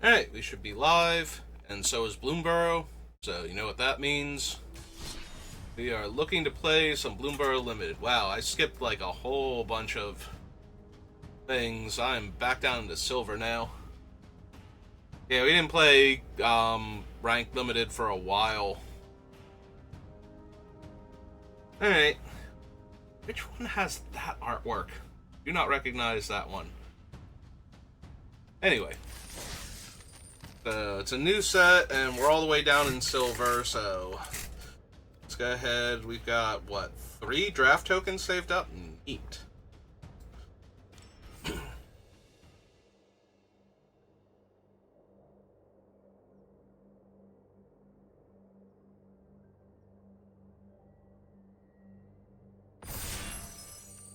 Alright, we should be live, and so is Bloomburrow, so you know what that means. We are looking to play some Bloomburrow Limited. Wow, I skipped like a whole bunch of things. I'm back down to silver now. Yeah, we didn't play Ranked Limited for a while. Alright, which one has that artwork? Do not recognize that one. Anyway. It's a new set, and we're all the way down in silver, so let's go ahead. We've got, what, 3 draft tokens saved up? Neat.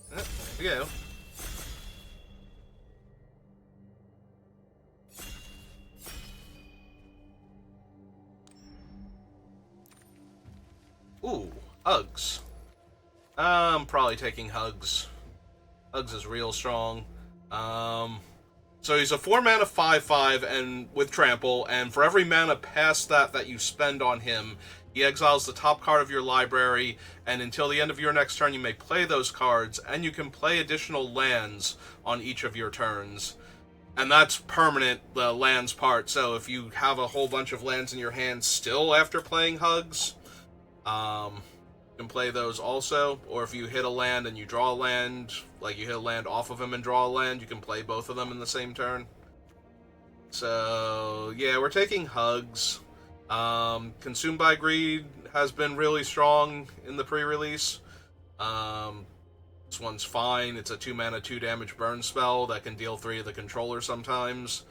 There we go. Ooh, Hugs. I'm probably taking Hugs. Hugs is real strong. So he's a 4-mana 5/5 and with trample, and for every mana past that you spend on him, he exiles the top card of your library, and until the end of your next turn you may play those cards, and you can play additional lands on each of your turns. And that's permanent, the lands part, so if you have a whole bunch of lands in your hand still after playing Hugs, you can play those also. Or if you hit a land and you draw a land, like you hit a land off of him and draw a land, you can play both of them in the same turn. So, yeah, we're taking Hugs. Consumed by Greed has been really strong in the pre-release. This one's fine. It's a 2-mana, 2-damage burn spell that can deal 3 to the controller sometimes.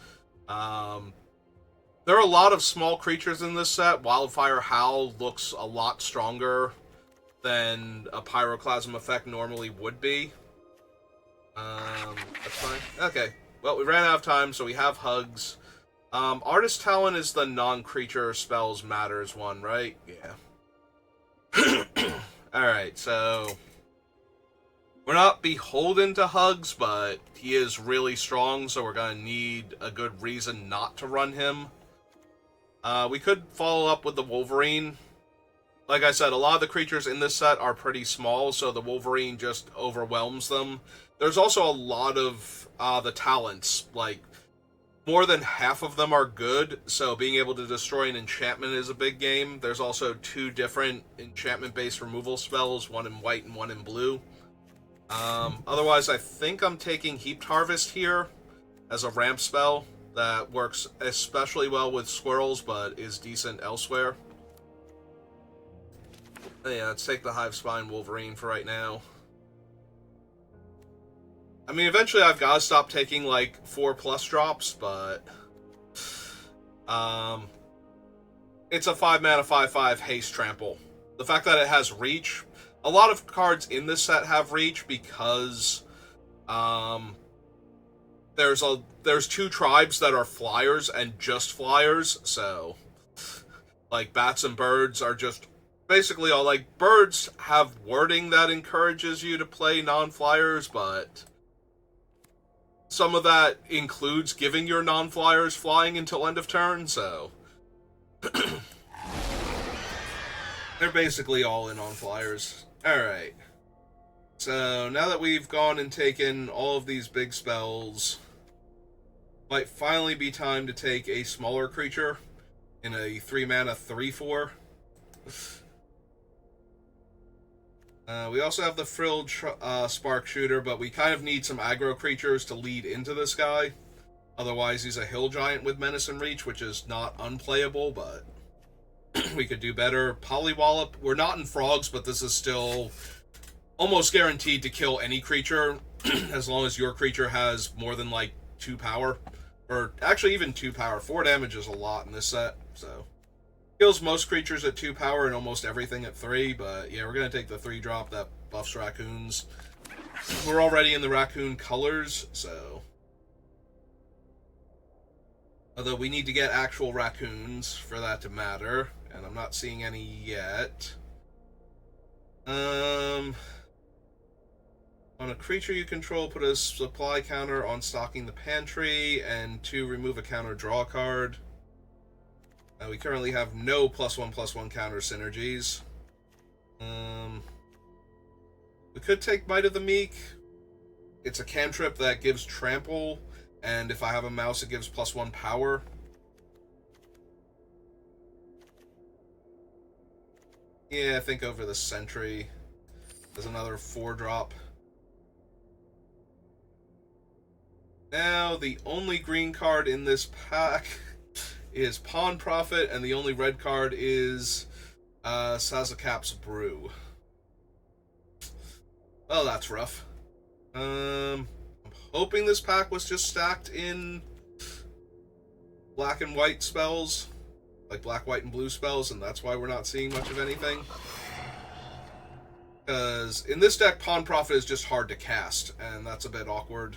There are a lot of small creatures in this set. Wildfire Howl looks a lot stronger than a Pyroclasm effect normally would be. That's fine. Okay, well, we ran out of time, so we have Hugs. Artist Talent is the non-creature spells matters one, right? Yeah. Alright, so we're not beholden to Hugs, but he is really strong, so we're going to need a good reason not to run him. We could follow up with the Wolverine. Like I said, a lot of the creatures in this set are pretty small, so the Wolverine just overwhelms them. There's also a lot of the talents. Like, more than half of them are good, so being able to destroy an enchantment is a big game. There's also 2 different enchantment-based removal spells, one in white and one in blue. Otherwise, I think I'm taking Heaped Harvest here as a ramp spell that works especially well with squirrels, but is decent elsewhere. Yeah, let's take the Hivespine Wolverine for right now. I mean, eventually I've got to stop taking, like, 4+ drops, but it's a 5-mana 5/5 haste trample. The fact that it has reach, a lot of cards in this set have reach because there's 2 tribes that are flyers and just flyers, so like bats and birds are just basically all, like, birds have wording that encourages you to play non-flyers, but some of that includes giving your non-flyers flying until end of turn, so they're basically all in on flyers. Alright. So, now that we've gone and taken all of these big spells, might finally be time to take a smaller creature in a 3-mana 3/4. We also have the Frilled Spark Shooter, but we kind of need some aggro creatures to lead into this guy. Otherwise, he's a Hill Giant with Menace and Reach, which is not unplayable, but we could do better. Polywallop. We're not in Frogs, but this is still almost guaranteed to kill any creature as long as your creature has more than, like, 2 power. Or actually even 2 power. 4 damage is a lot in this set, so kills most creatures at 2 power and almost everything at 3, but yeah, we're going to take the 3-drop that buffs raccoons. We're already in the raccoon colors, so although we need to get actual raccoons for that to matter, and I'm not seeing any yet. On a creature you control, put a supply counter on stocking the pantry, and 2, remove a counter, draw a card. We currently have no +1/+1 counter synergies. We could take Might of the Meek. It's a cantrip that gives trample, and if I have a mouse, it gives +1 power. Yeah, I think over the Sentry. There's another 4-drop. Now, the only green card in this pack is Pawn Prophet, and the only red card is Sazakap's Brew. Well, that's rough. I'm hoping this pack was just stacked in black and white spells, like black, white, and blue spells, and that's why we're not seeing much of anything. Because in this deck, Pawn Prophet is just hard to cast, and that's a bit awkward.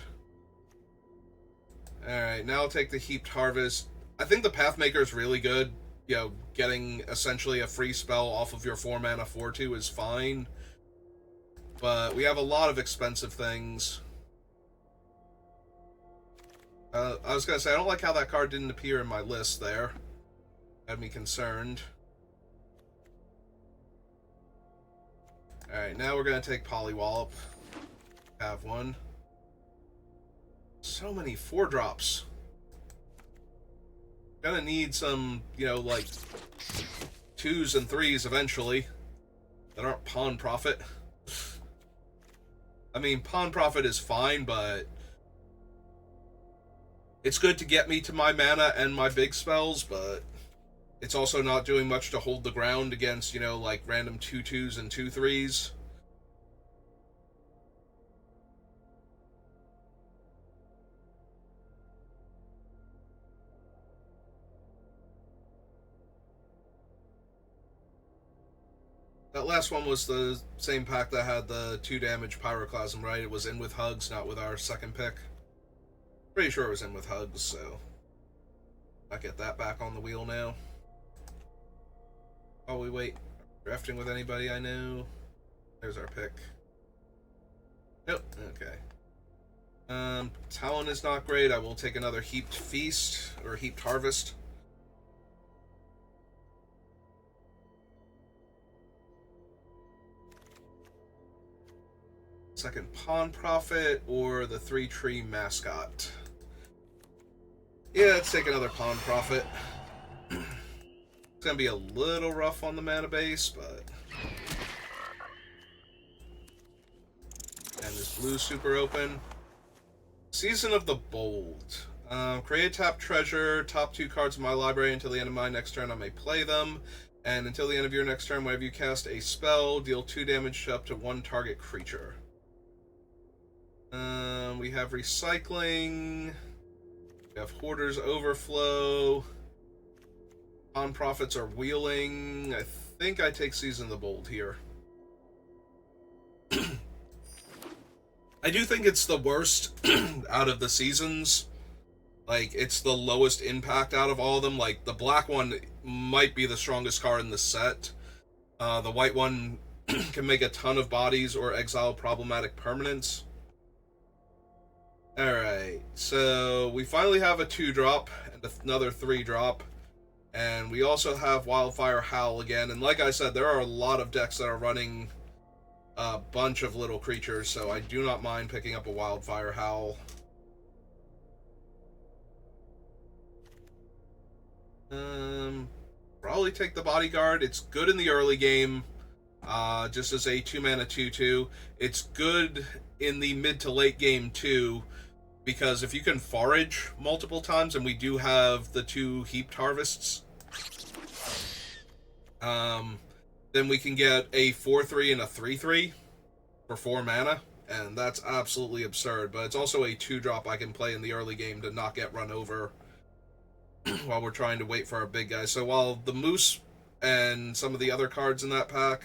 Alright, now I'll take the Heaped Harvest. I think the Pathmaker is really good. You know, getting essentially a free spell off of your 4-mana 4/2 is fine. But we have a lot of expensive things. I was going to say, I don't like how that card didn't appear in my list there. Had me concerned. Alright, now we're going to take Polywallop. Have one. So many 4-drops. Gonna need some, you know, like 2s and 3s eventually that aren't Pawn Prophet. I mean, Pawn Prophet is fine, but it's good to get me to my mana and my big spells, but it's also not doing much to hold the ground against, you know, like random 2/2s and 2/3s. That last one was the same pack that had the 2 damage Pyroclasm, right? It was in with Hugs, not with our second pick. Pretty sure it was in with Hugs, so I get that back on the wheel now. Oh, we wait. Drafting with anybody I know? There's our pick. Nope, okay. Talon is not great. I will take another Heaped Feast, or Heaped Harvest. Second Pawn Prophet, or the 3-tree Mascot. Yeah, let's take another Pawn Prophet. It's gonna be a little rough on the mana base, but... And this blue super open. Season of the Bold. Create a tap treasure, top 2 cards of my library until the end of my next turn I may play them. And until the end of your next turn, whenever you cast a spell, deal 2 damage up to 1 target creature. We have Recycling. We have Hoarder's Overflow. Pawn Prophets are Wheeling. I think I take Season of the Bold here. I do think it's the worst out of the seasons. Like, it's the lowest impact out of all of them. Like, the black one might be the strongest card in the set. The white one can make a ton of bodies or exile problematic permanents. Alright, so we finally have a 2-drop and another 3-drop. And we also have Wildfire Howl again. And like I said, there are a lot of decks that are running a bunch of little creatures, so I do not mind picking up a Wildfire Howl. Probably take the Bodyguard. It's good in the early game, just as a 2-mana 2/2. It's good in the mid to late game too, because if you can forage multiple times, and we do have the 2 Heaped Harvests, then we can get a 4/3 and a 3/3 for 4 mana, and that's absolutely absurd. But it's also a 2-drop I can play in the early game to not get run over while we're trying to wait for our big guys. So while the Moose and some of the other cards in that pack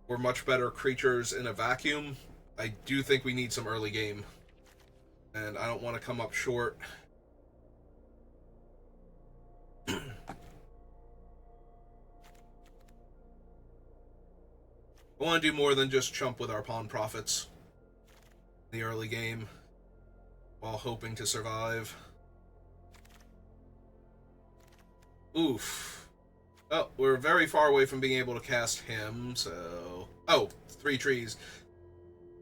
were much better creatures in a vacuum, I do think we need some early game. And I don't want to come up short. I want to do more than just chump with our Pawn Prophets. in the early game while hoping to survive. Oof. Oh, we're very far away from being able to cast him, so... Oh, 3 trees.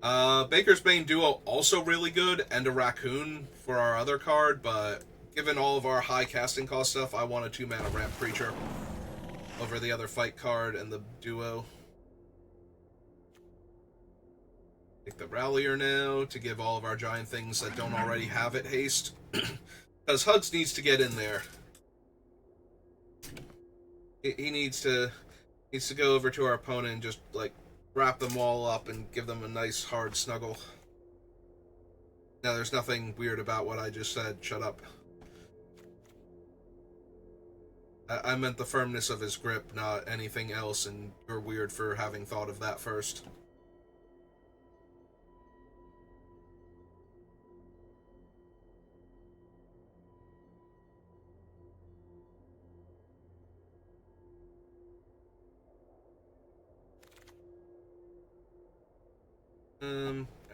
Baker's Bane Duo also really good, and a Raccoon for our other card, but given all of our high casting cost stuff, I want a 2-mana ramp creature over the other fight card and the duo. Take the Rallier now to give all of our giant things that don't already have it haste. Because Hugs needs to get in there. He needs to go over to our opponent and just, like, wrap them all up and give them a nice hard snuggle. No, there's nothing weird about what I just said. Shut up. I meant the firmness of his grip, not anything else, and you're weird for having thought of that first.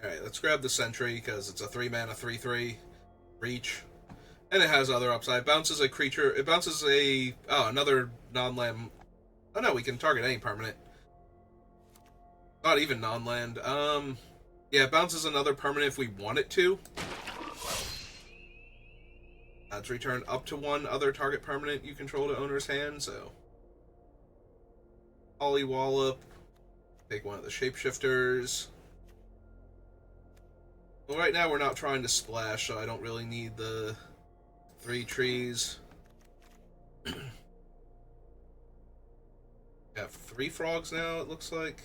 Alright, let's grab the Sentry, because it's a 3-mana 3/3 reach. And it has other upside. Bounces a creature. It bounces a... Oh, another non-land... Oh no, we can target any permanent. Not even non-land. Yeah, it bounces another permanent if we want it to. It's returned up to 1 other target permanent you control to owner's hand, so... Pollywallop. Take one of the Shapeshifters. Well, right now we're not trying to splash, so I don't really need the 3 trees. We have 3 frogs now, it looks like.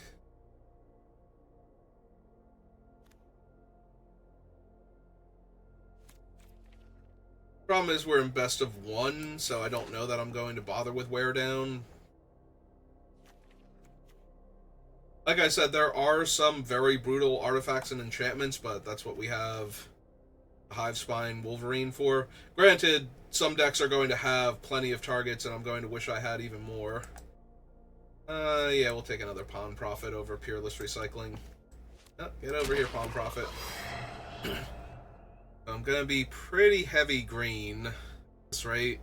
Problem is we're in best of 1, so I don't know that I'm going to bother with Wear Down. Like I said, there are some very brutal artifacts and enchantments, but that's what we have Hivespine Wolverine for. Granted, some decks are going to have plenty of targets, and I'm going to wish I had even more. Yeah, we'll take another Pawn Prophet over Peerless Recycling. Oh, get over here, Pawn Prophet. I'm gonna be pretty heavy green at this rate.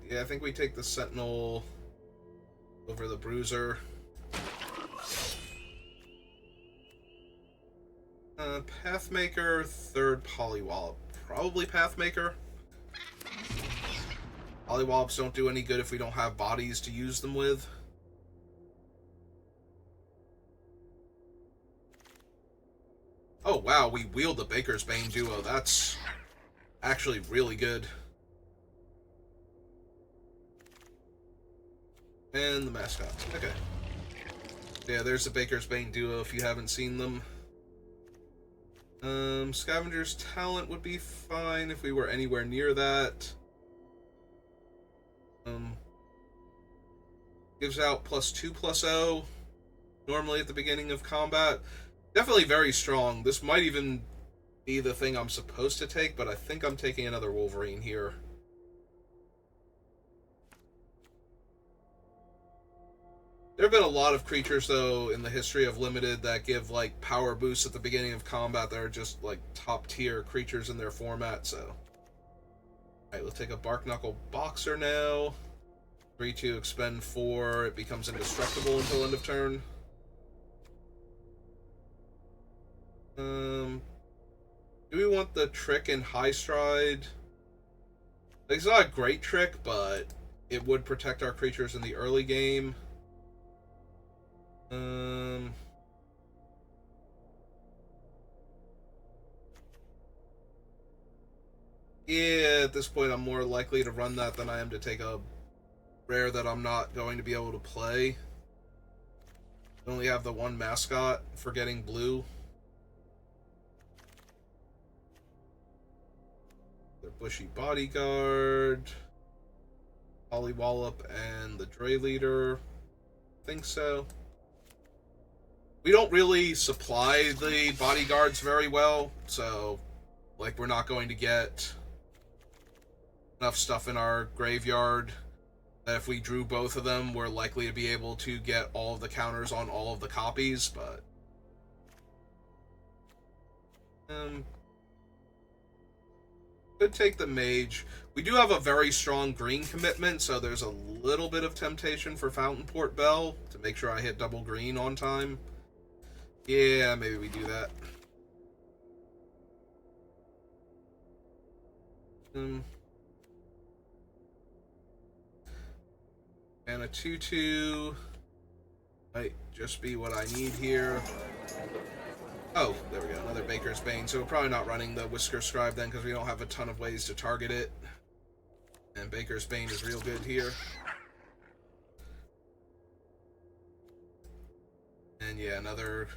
Yeah, I think we take the Sentinel over the Bruiser. Pathmaker, 3rd Pollywallop. Probably Pathmaker. Pollywallops don't do any good if we don't have bodies to use them with. Oh wow, we wield the Baker's Bane Duo. That's actually really good. And the mascot. Okay. Yeah, there's the Baker's Bane Duo if you haven't seen them. Scavenger's Talent would be fine if we were anywhere near that. Gives out +2/+0 normally at the beginning of combat. Definitely very strong. This might even be the thing I'm supposed to take, but I think I'm taking another Wolverine here. There have been a lot of creatures, though, in the history of Limited that give, like, power boosts at the beginning of combat that are just, like, top-tier creatures in their format, so... Alright, let's take a Bark-Knuckle Boxer now. 3-2, expend 4, it becomes indestructible until end of turn. Do we want the Trick and High Stride? Like, it's not a great trick, but it would protect our creatures in the early game. Yeah, at this point I'm more likely to run that than I am to take a rare that I'm not going to be able to play. I only have the 1 mascot for getting blue. The Bushy Bodyguard, Pollywallop, and the Dray Leader. I think so. We don't really supply the bodyguards very well, so, like, we're not going to get enough stuff in our graveyard If we drew both of them, we're likely to be able to get all of the counters on all of the copies, but... could take the mage. We do have a very strong green commitment, so there's a little bit of temptation for Fountainport Bell to make sure I hit double green on time. Yeah, maybe we do that. And a 2/2 might just be what I need here. Oh, there we go, another Baker's Bane. So we're probably not running the Whisker Scribe then, because we don't have a ton of ways to target it. And Baker's Bane is real good here. And yeah, another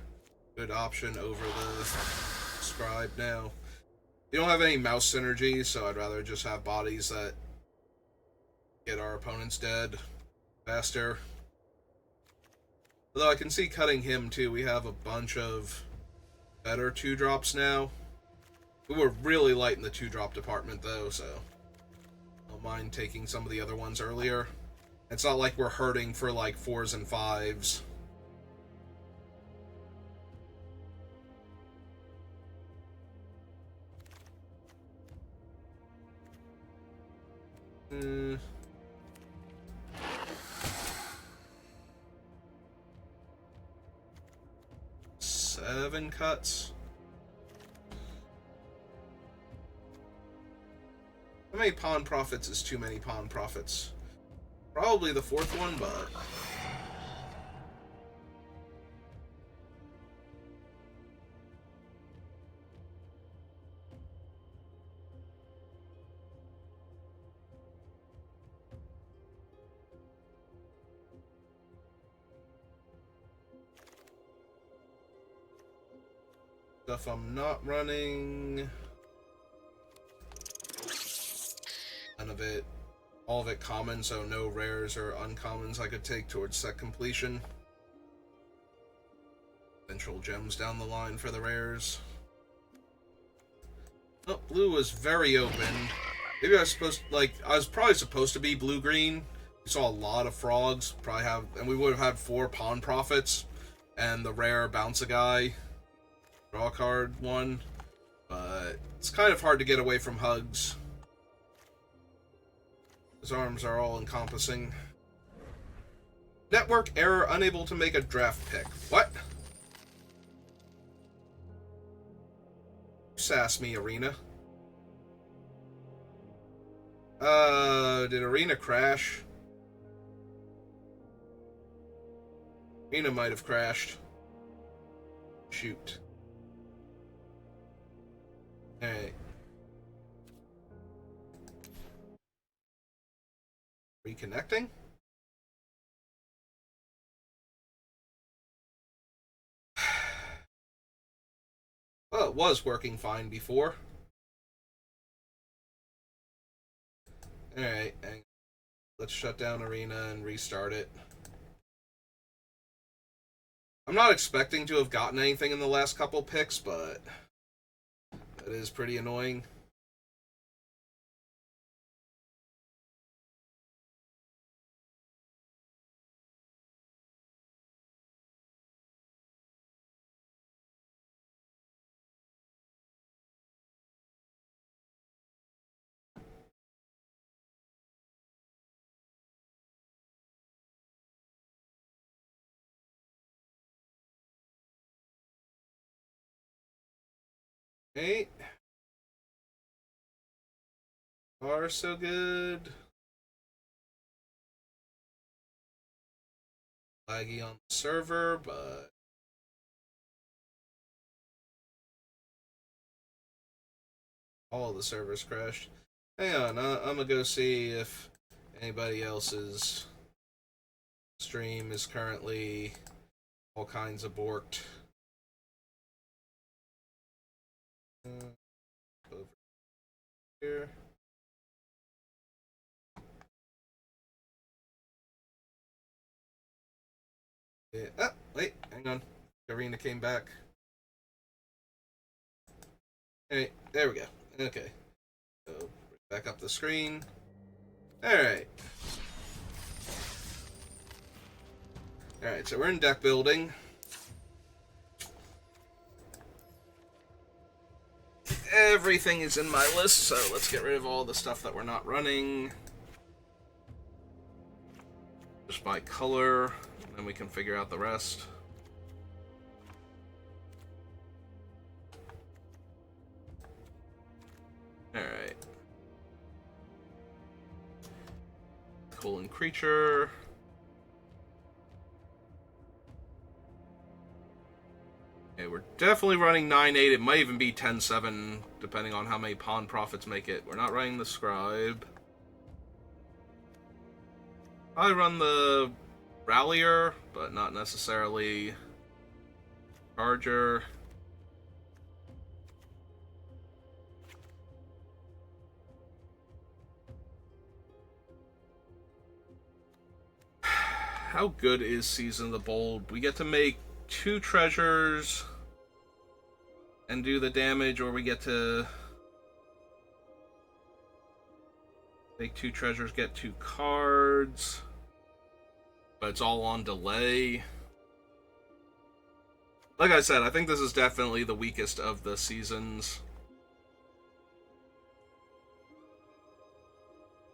good option over the Scribe now. You don't have any mouse synergy, so I'd rather just have bodies that get our opponents dead faster. Although I can see cutting him too. We have a bunch of better 2-drops now. We were really light in the 2-drop department though, so I don't mind taking some of the other ones earlier. It's not like we're hurting for like 4s and 5s. Seven cuts. How many pawn profits is too many pawn profits? Probably the 4th one, but... stuff I'm not running. None of it. All of it common, so no rares or uncommons I could take towards set completion. Eventual gems down the line for the rares. Oh, blue was very open. Maybe I was supposed to, like, I was probably supposed to be blue-green. We saw a lot of frogs. Probably have, and we would have had 4 pawn profits. And the rare bounce a guy. Draw card one. But it's kind of hard to get away from hugs. His arms are all encompassing. Network error, unable to make a draft pick. What? Sass me, Arena. Did Arena crash? Arena might have crashed. Shoot. Alright. Reconnecting? Well, it was working fine before. Alright, let's shut down Arena and restart it. I'm not expecting to have gotten anything in the last couple picks, but that is pretty annoying. Hey. Far so good. Laggy on the server, but all the servers crashed. Hang on, I'm gonna go see if anybody else's stream is currently all kinds of borked. Over here. Yeah. Oh, wait, hang on. Arena came back. Alright, there we go. Okay. So, back up the screen. Alright. Alright, so we're in deck building. Everything is in my list, so let's get rid of all the stuff that we're not running. Just by color, and then we can figure out the rest. Alright. Colon creature. Okay, we're definitely running 9-8. It might even be 10-7, depending on how many pawn profits make it. We're not running the scribe. I run the rallier, but not necessarily charger. How good is Season of the Bold? We get to make 2 treasures and do the damage, or we get to make 2 treasures, get 2 cards, but it's all on delay. Like I said, I think this is definitely the weakest of the seasons.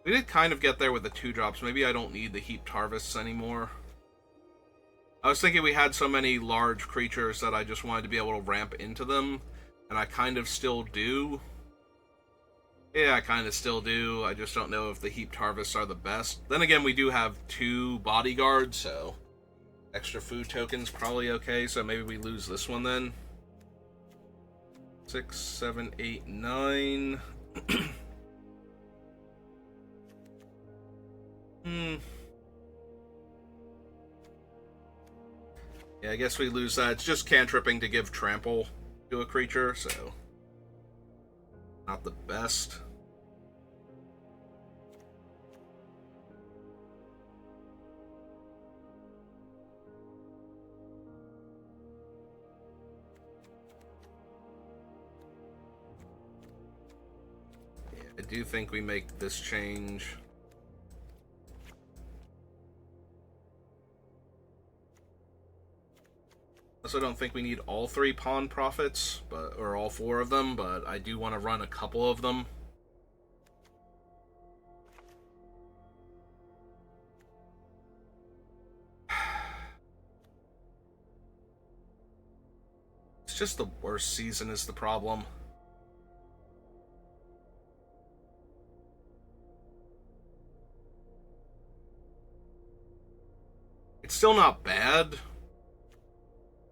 We did kind of get there with the 2-drops. Maybe I don't need the Heaped Harvests anymore. I was thinking we had so many large creatures that I just wanted to be able to ramp into them, and I kind of still do. Yeah, I kind of still do. I just don't know if the Heaped Harvests are the best. Then again, we do have 2 bodyguards, so extra food tokens probably okay, so maybe we lose this one then. 6, 7, 8, 9. Yeah, I guess we lose that. It's just cantripping to give trample to a creature, so not the best. Yeah, I do think we make this change. Also, don't think we need all 3 pawn profits, or all 4 of them, but I do want to run a couple of them. It's just the worst season is the problem. It's still not bad.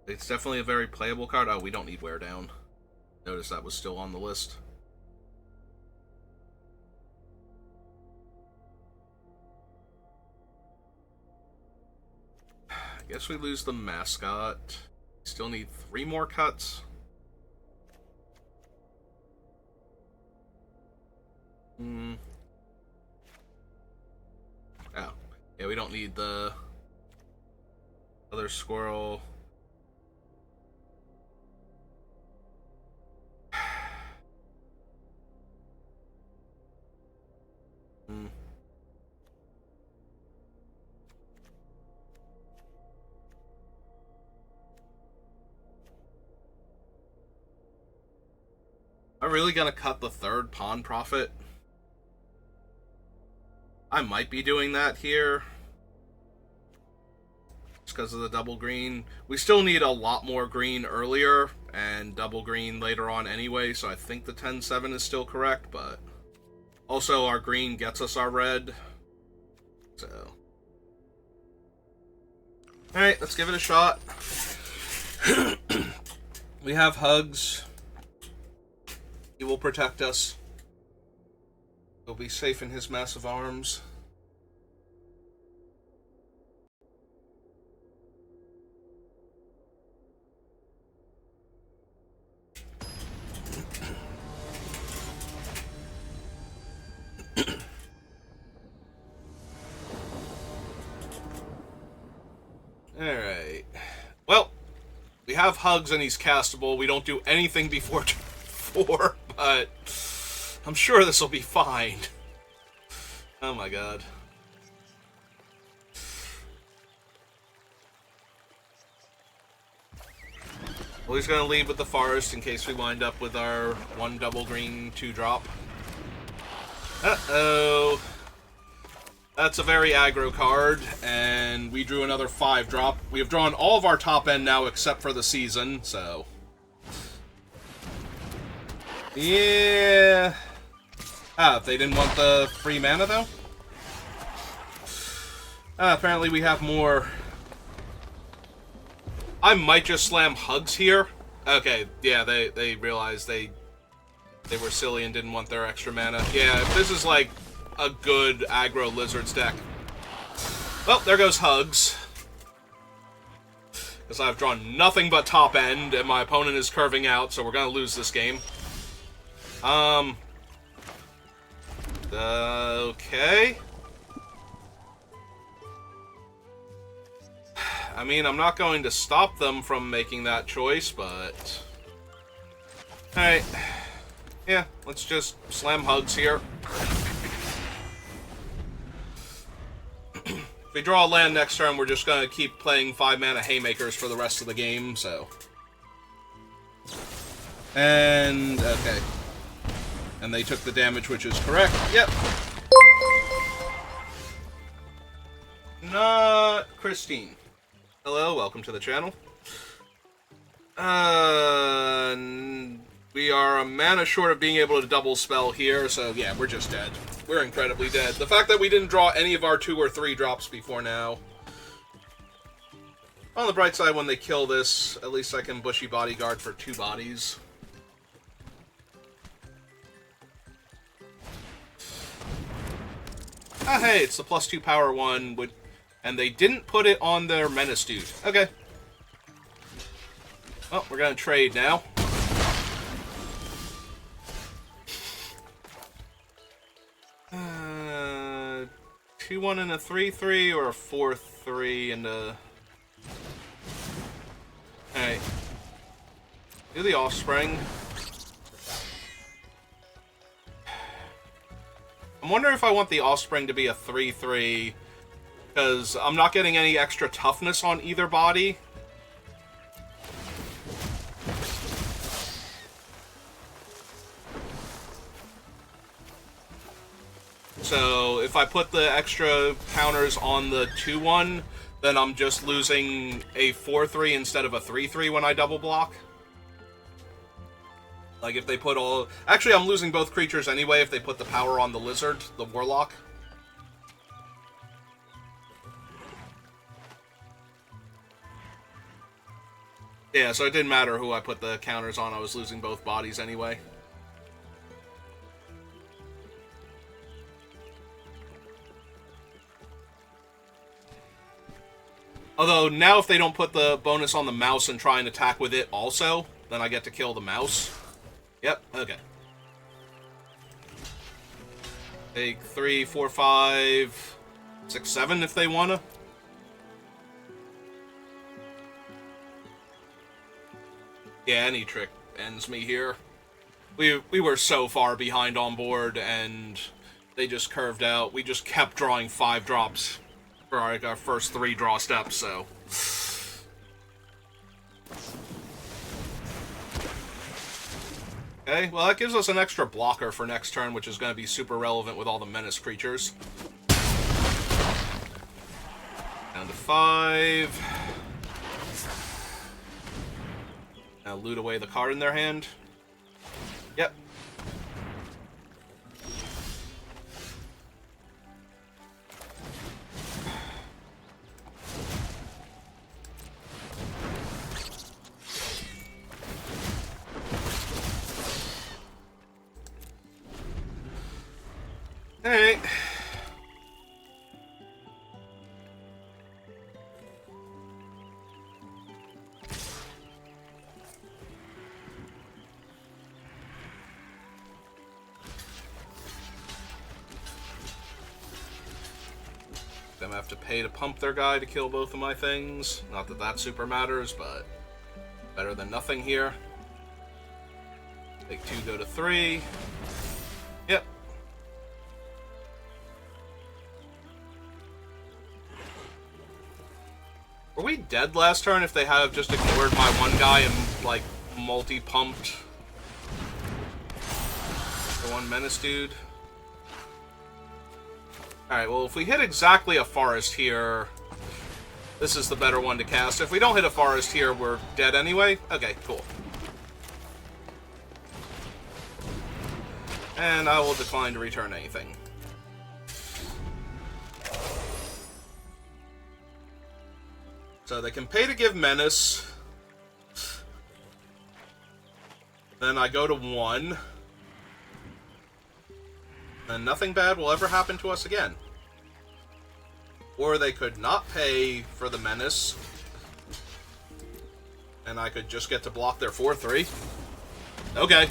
It's definitely a very playable card. Oh, we don't need Wear Down. Notice that was still on the list. I guess we lose the mascot. Still need 3 more cuts. Oh. Yeah, we don't need the other squirrel. I'm really gonna cut the 3rd pawn profit. I might be doing that here. Just because of the double green. We still need a lot more green earlier, and double green later on anyway, so I think the 10-7 is still correct, but also our green gets us our red. So alright, let's give it a shot. We have hugs. He will protect us. We'll be safe in his massive arms. Alright. Well, we have hugs and he's castable. We don't do anything before turn 4, but I'm sure this will be fine. Oh my god. Well, he's going to lead with the forest in case we wind up with our 1 double green 2-drop. Uh-oh. That's a very aggro card, and we drew another 5-drop. We have drawn all of our top end now except for the season, so... Yeah... Ah, they didn't want the free mana, though? Apparently we have more... I might just slam Hugs here. Okay, yeah, they realized they were silly and didn't want their extra mana. Yeah, if this is like a good aggro Lizards deck. Well, there goes Hugs. Because I've drawn nothing but top end, and my opponent is curving out, so we're gonna lose this game. Okay. I mean, I'm not going to stop them from making that choice, but... Alright. Yeah, let's just slam Hugs here. If we draw a land next turn, we're just going to keep playing 5-mana Haymakers for the rest of the game, so... And... okay. And they took the damage, which is correct. Yep. Not Christine. Hello, welcome to the channel. We are a mana short of being able to double spell here, so yeah, we're just dead. We're incredibly dead. The fact that we didn't draw any of our 2 or 3 drops before now. On the bright side, when they kill this, at least I can Bushy Bodyguard for 2 bodies. Ah, hey, it's the +2 power one, and they didn't put it on their Menace dude. Okay. Well, we're gonna trade now. Uh, 2-1 and a 3-3, or a 4-3 and a... Alright. Do the Offspring. I'm wondering if I want the Offspring to be a 3-3, because I'm not getting any extra toughness on either body. So if I put the extra counters on the 2-1, then I'm just losing a 4-3 instead of a 3-3 when I double block. Like, if they put all... Actually, I'm losing both creatures anyway if they put the power on the Lizard, the Warlock. Yeah, so it didn't matter who I put the counters on, I was losing both bodies anyway. Although, now if they don't put the bonus on the mouse and try and attack with it also, then I get to kill the mouse. Yep, okay. Take 3, 4, 5, 6, 7 if they wanna. Yeah, any trick ends me here. We were so far behind on board, and they just curved out. We just kept drawing 5 drops for our first 3 draw steps, so... Okay, well that gives us an extra blocker for next turn, which is going to be super relevant with all the menace creatures. Down to 5. Now loot away the card in their hand. Yep. Alright. Them have to pay to pump their guy to kill both of my things. Not that that super matters, but better than nothing here. Take 2, go to 3. Yep. Were we dead last turn if they have just ignored my one guy and, like, multi-pumped the one menace dude? Alright, well, if we hit exactly a forest here, this is the better one to cast. If we don't hit a forest here, we're dead anyway. Okay, cool. And I will decline to return anything. So they can pay to give menace. Then I go to 1. And nothing bad will ever happen to us again. Or they could not pay for the menace. And I could just get to block their 4-3. Okay.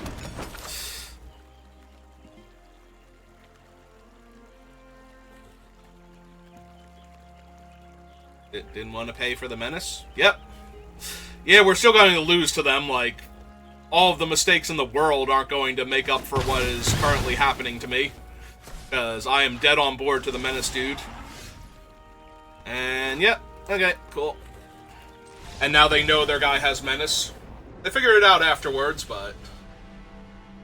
Didn't want to pay for the menace? Yep. Yeah, we're still going to lose to them, like, all of the mistakes in the world aren't going to make up for what is currently happening to me. Because I am dead on board to the menace dude. And, yep. Okay, cool. And now they know their guy has menace. They figured it out afterwards, but...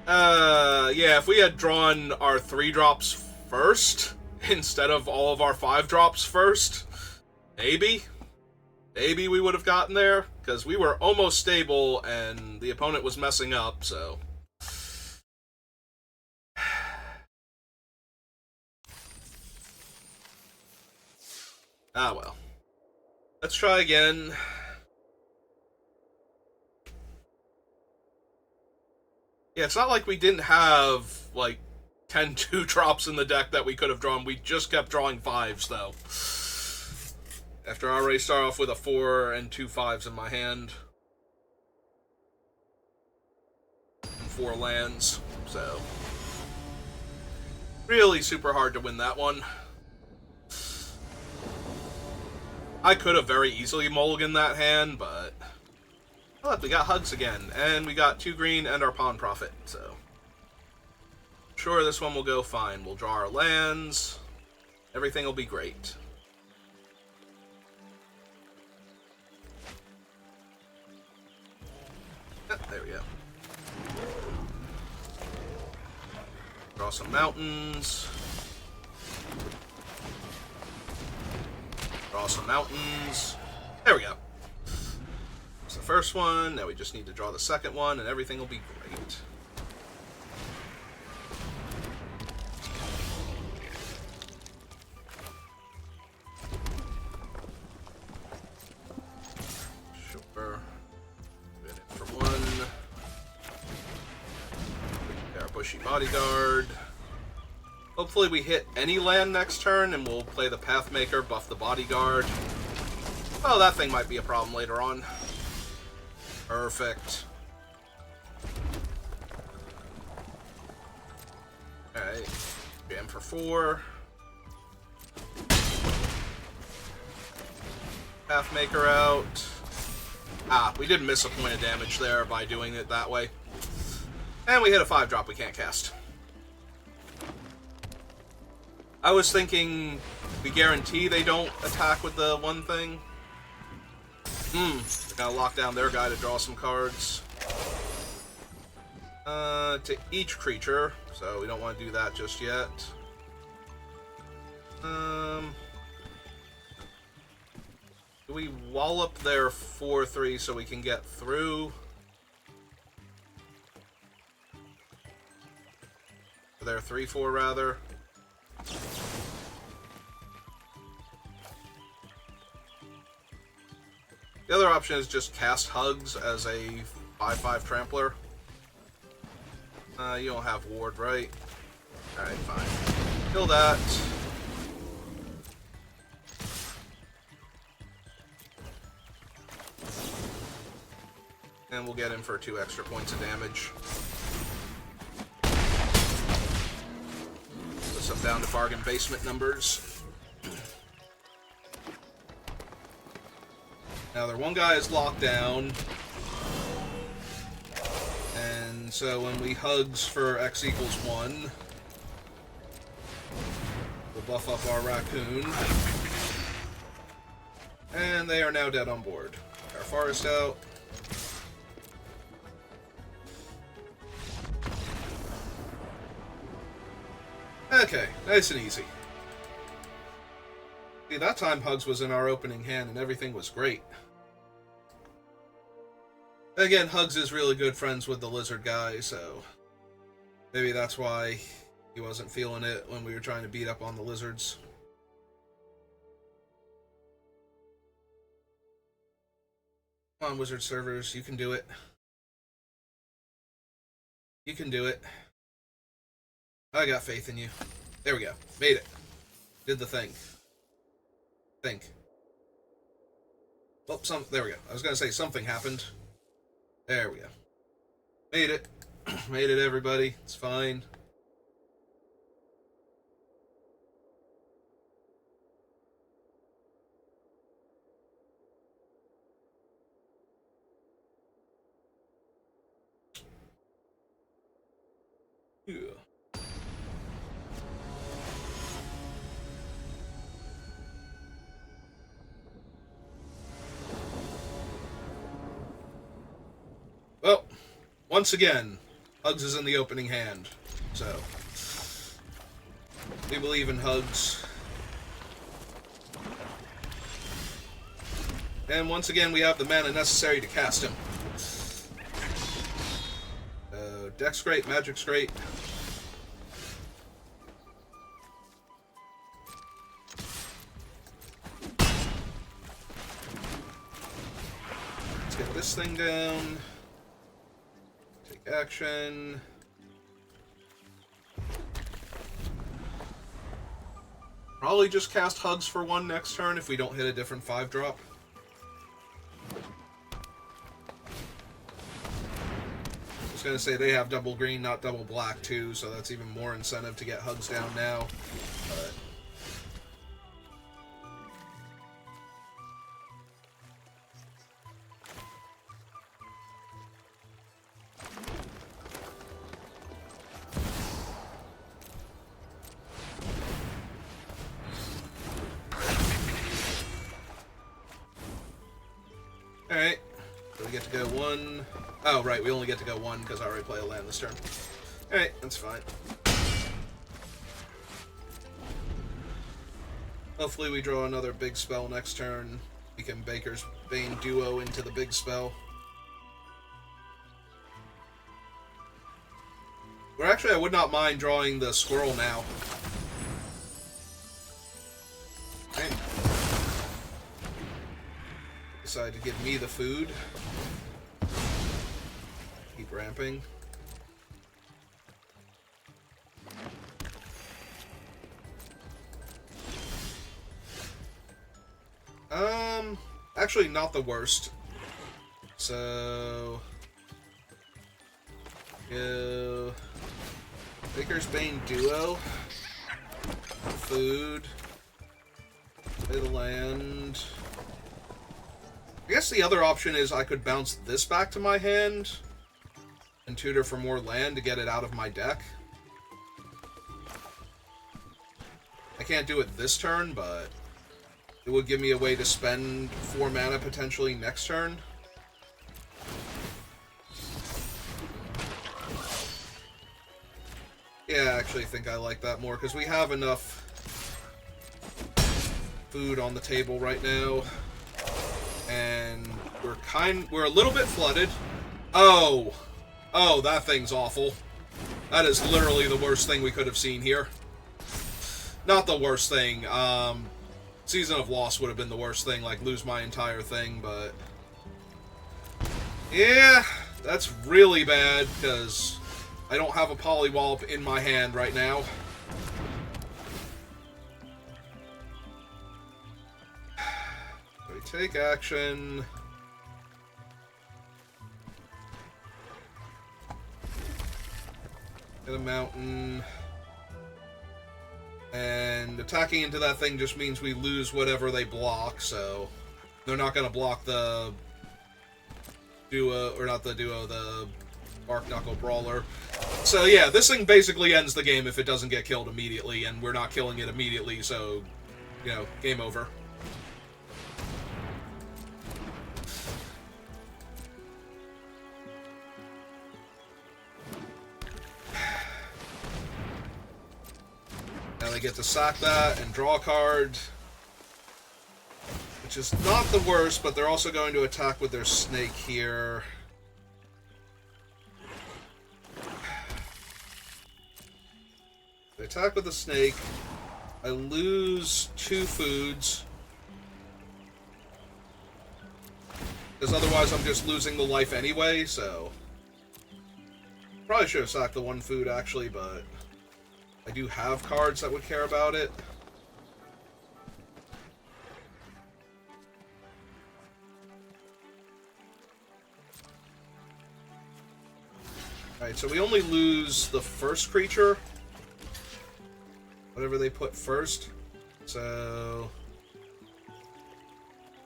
yeah, if we had drawn our 3-drops first, instead of all of our 5-drops first... Maybe we would have gotten there, because we were almost stable, and the opponent was messing up, so... Ah, well. Let's try again. Yeah, it's not like we didn't have, like, 10 2-drops in the deck that we could have drawn. We just kept drawing 5s, though. After I already start off with a 4 and 2 5s in my hand. And 4 lands, so... Really super hard to win that one. I could have very easily mulliganed that hand, but... Look, we got Hugs again, and we got 2 green and our Pawn Profit, so... Sure, this one will go fine. We'll draw our lands. Everything will be great. There we go. Draw some mountains. Draw some mountains. There we go. That's the first one. Now we just need to draw the second one, and everything will be great. Sure. For 1. Our Bushy Bodyguard. Hopefully we hit any land next turn, and we'll play the Pathmaker, buff the Bodyguard. Oh, that thing might be a problem later on. Perfect. Alright. Jam for 4. Pathmaker out. Ah, we did miss a point of damage there by doing it that way. And we hit a 5-drop we can't cast. I was thinking we guarantee they don't attack with the one thing. They're gonna lock down their guy to draw some cards. To each creature, so we don't want to do that just yet. Do we wallop their 4-3 so we can get through? Their 3-4 rather. The other option is just cast Hugs as a 5/5 trampler. You don't have ward, right? Alright, fine. Kill that. And we'll get him for 2 extra points of damage. Puts him down to bargain basement numbers. Now their one guy is locked down. And so when we Hugs for X equals 1, we'll buff up our Raccoon. And they are now dead on board. Our forest out. Okay, nice and easy. See, that time Hugs was in our opening hand and everything was great. Again, Hugs is really good friends with the lizard guy, so maybe that's why he wasn't feeling it when we were trying to beat up on the lizards. Come on, wizard servers, you can do it. You can do it. I got faith in you. There we go. Made it. Did the thing. Think. Oh, there we go. I was gonna say something happened. There we go. Made it. Made it, everybody. It's fine. Yeah. Well, once again, Hugs is in the opening hand, so we believe in Hugs. And once again, we have the mana necessary to cast him. Deck's great, Magic's great. Let's get this thing down. Take action. Probably just cast Hugs for one next turn if we don't hit a different 5-drop. I was gonna say they have double green, not double black too, so that's even more incentive to get Hugs down now. But alright. So we get to go one. Oh, right, we only get to go one because I already play a land this turn. Alright, that's fine. Hopefully we draw another big spell next turn. We can Baker's Bane duo into the big spell. Or actually, I would not mind drawing the squirrel now. Okay. Decide to give me the food. Keep ramping. Actually not the worst. So go Baker's Bane duo. Food. Play the land. I guess the other option is I could bounce this back to my hand and tutor for more land to get it out of my deck. I can't do it this turn, but it would give me a way to spend 4 mana potentially next turn. Yeah, I actually think I like that more, because we have enough food on the table right now. And we're a little bit flooded. Oh, that thing's awful. That is literally the worst thing we could have seen here. Not the worst thing. Season of Loss would have been the worst thing, like lose my entire thing, but yeah, that's really bad because I don't have a Polywallop in my hand right now. We take action. Hit a mountain. And attacking into that thing just means we lose whatever they block, so they're not going to block the duo, or not the duo, the Bark Knuckle Brawler. So yeah, this thing basically ends the game if it doesn't get killed immediately, and we're not killing it immediately, so, you know, game over. I get to sack that and draw a card. Which is not the worst, but they're also going to attack with their snake here. They attack with the snake. I lose 2 foods. Because otherwise I'm just losing the life anyway, so... Probably should have sacked the 1 food, actually, but... I do have cards that would care about it. Alright, so we only lose the first creature. Whatever they put first. So...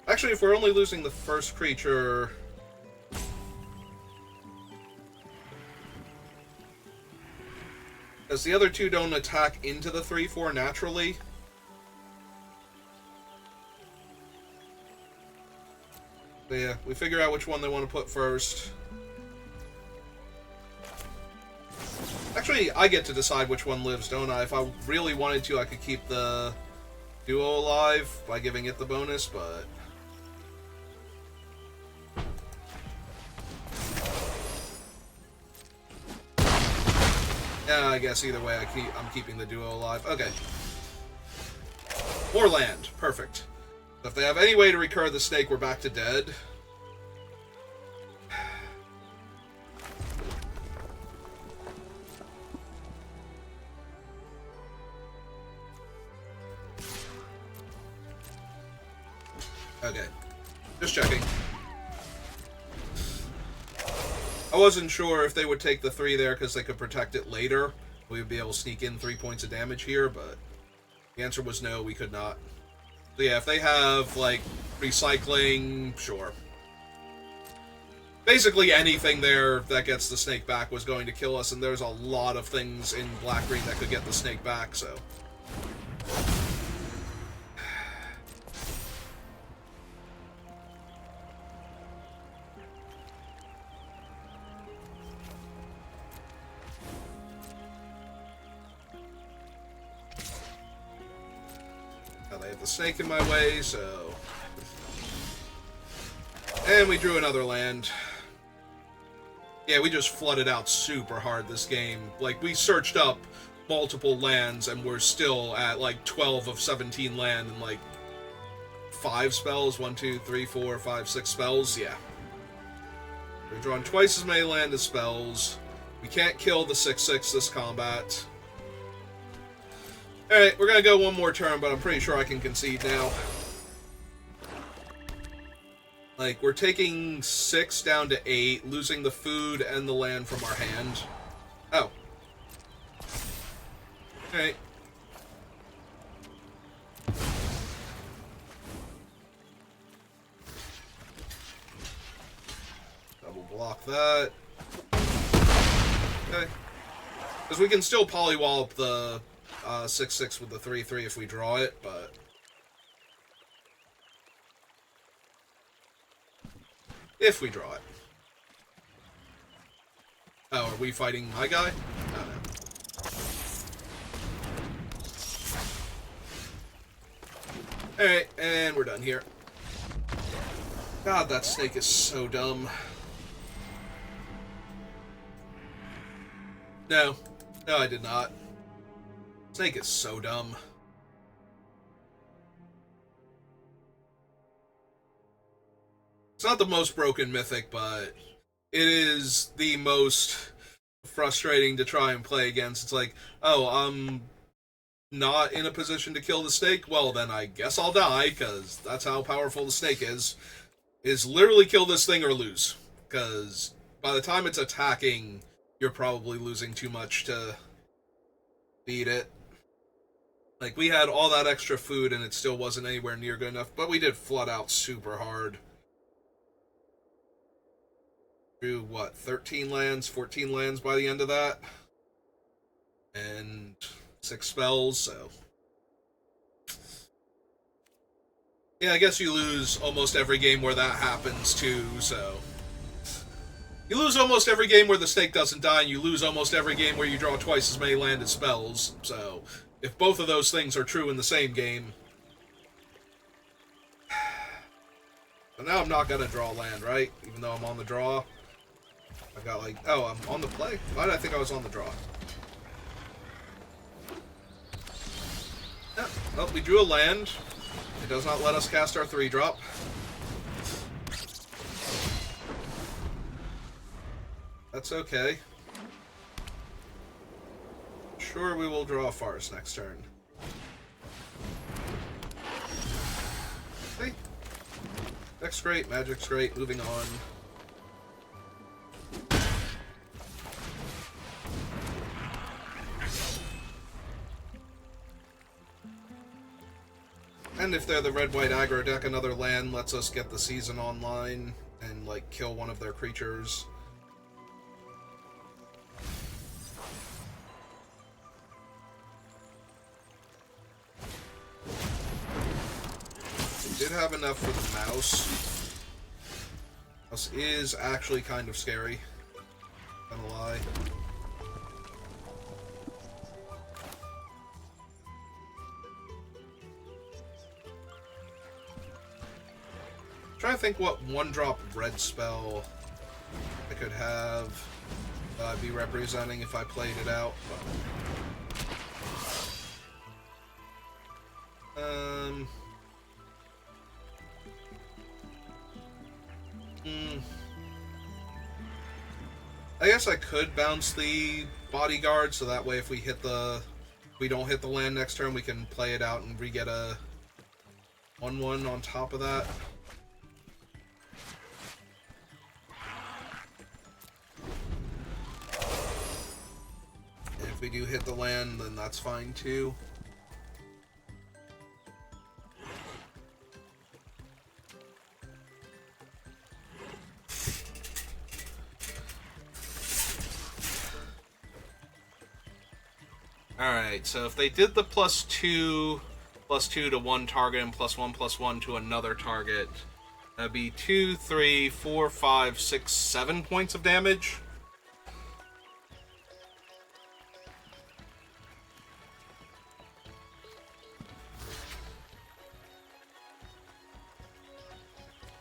Actually, if we're only losing the first creature... Because the other 2 don't attack into the 3/4 naturally. So yeah, we figure out which one they want to put first. Actually, I get to decide which one lives, don't I? If I really wanted to, I could keep the duo alive by giving it the bonus, but... Yeah, I guess either way I'm keeping the duo alive. Okay. More land. Perfect. If they have any way to recur the snake, we're back to dead. Okay. Just checking. I wasn't sure if they would take the 3 there because they could protect it later. We would be able to sneak in 3 points of damage here, but the answer was no, we could not. So yeah, if they have, like, recycling, sure. Basically anything there that gets the snake back was going to kill us, and there's a lot of things in black-green that could get the snake back, so... The snake in my way, so... And we drew another land. Yeah, we just flooded out super hard this game. Like, we searched up multiple lands, and we're still at, like, 12 of 17 land, and, like, 5 spells? 1, 2, 3, 4, 5, 6 spells? Yeah. We're drawing twice as many land as spells. We can't kill the 6/6 this combat. Alright, we're gonna go one more turn, but I'm pretty sure I can concede now. Like, we're taking 6 down to 8, losing the food and the land from our hand. Oh. Alright. Double block that. Okay. Because we can still polywallop the 6/6 with the 3/3 if we draw it, but... If we draw it. Oh, are we fighting my guy? Oh, no. Alright, and we're done here. God, that snake is so dumb. No. No, I did not. Snake is so dumb. It's not the most broken mythic, but it is the most frustrating to try and play against. It's like, oh, I'm not in a position to kill the snake? Well, then I guess I'll die, because that's how powerful the snake is. Is literally kill this thing or lose. Because by the time it's attacking, you're probably losing too much to beat it. Like, we had all that extra food and it still wasn't anywhere near good enough, but we did flood out super hard. Drew, what, 13 lands, 14 lands by the end of that? And 6 spells, so... Yeah, I guess you lose almost every game where that happens, too, so... You lose almost every game where the snake doesn't die, and you lose almost every game where you draw twice as many land as spells, so... if both of those things are true in the same game. So now I'm not gonna draw land, right? Even though I'm on the draw. I got like, oh, I'm on the play? Why did I think I was on the draw? Yeah, well, we drew a land. It does not let us cast our 3-drop. That's okay. Sure, we will draw a forest next turn. Okay. Deck's great, Magic's great, moving on. And if they're the red-white aggro deck, another land lets us get the season online and, like, kill one of their creatures. We did have enough for the mouse. Mouse is actually kind of scary. Not gonna lie. Trying to think what 1-drop red spell I could have I'd be representing if I played it out. I guess I could bounce the bodyguard, so that way if we don't hit the land next turn, we can play it out and re-get a 1/1 on top of that. If we do hit the land, then that's fine too. Alright, so if they did the +2 to one target and +1/+1 to another target, that'd be 2, 3, 4, 5, 6, 7 points of damage.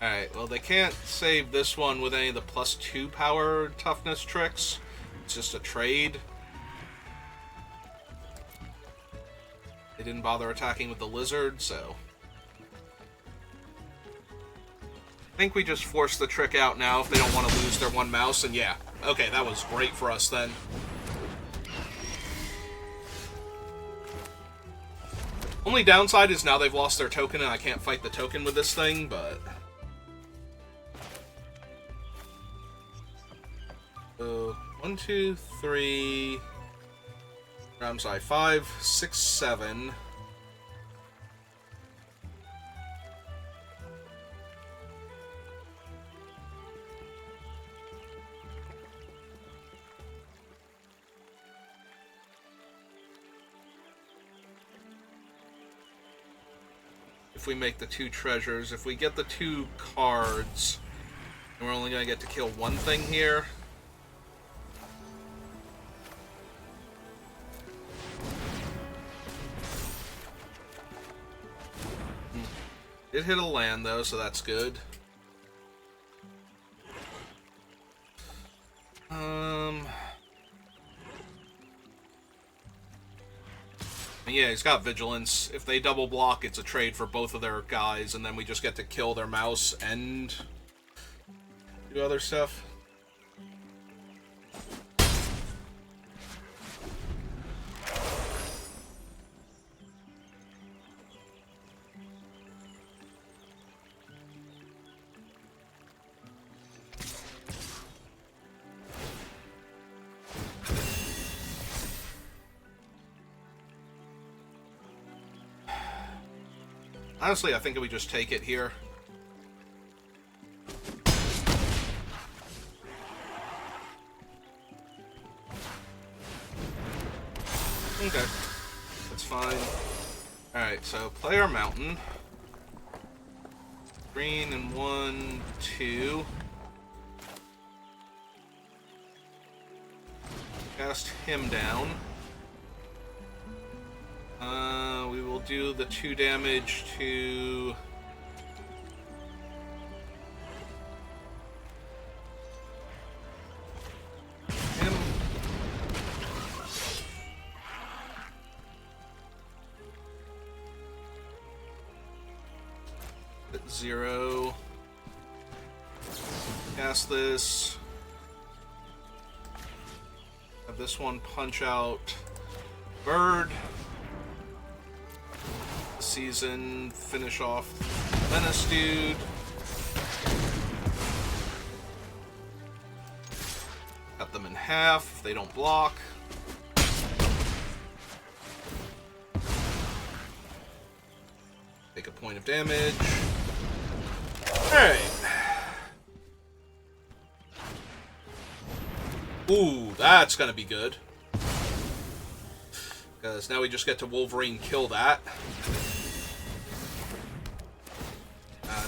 Alright, well they can't save this one with any of the +2 power toughness tricks. It's just a trade. They didn't bother attacking with the lizard, so... I think we just force the trick out now if they don't want to lose their 1 mouse, and yeah. Okay, that was great for us then. Only downside is now they've lost their token and I can't fight the token with this thing, but... So, 1, 2, 3... I'm sorry, 5, 6, 7... If we make the 2 treasures, if we get the 2 cards, and we're only going to get to kill 1 thing here. It hit a land though, so that's good. Yeah, he's got vigilance. If they double block, it's a trade for both of their guys, and then we just get to kill their mouse and do other stuff. Honestly, I think we just take it here. Okay. That's fine. Alright, so play our mountain. Green and 1, 2. Cast him down. We will do the 2 damage to... him. At 0. Cast this. Have this one punch out Bird. Season, finish off Menace Dude. Cut them in half if they don't block. Take a point of damage. Alright. Ooh, that's gonna be good. Because now we just get to Wolverine kill that.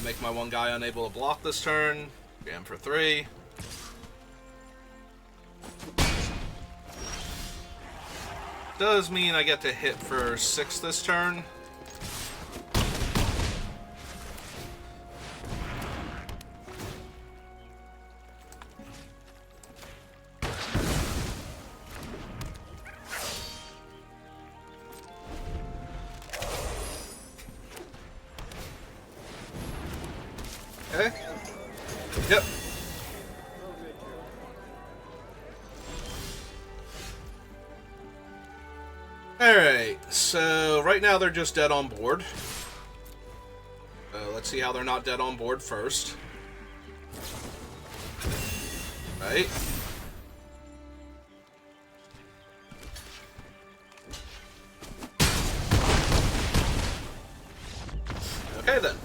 Make my one guy unable to block this turn. Jam for 3. Does mean I get to hit for 6 this turn. Okay. Yep. Alright, so right now they're just dead on board. Let's see how they're not dead on board first. Right. Okay then.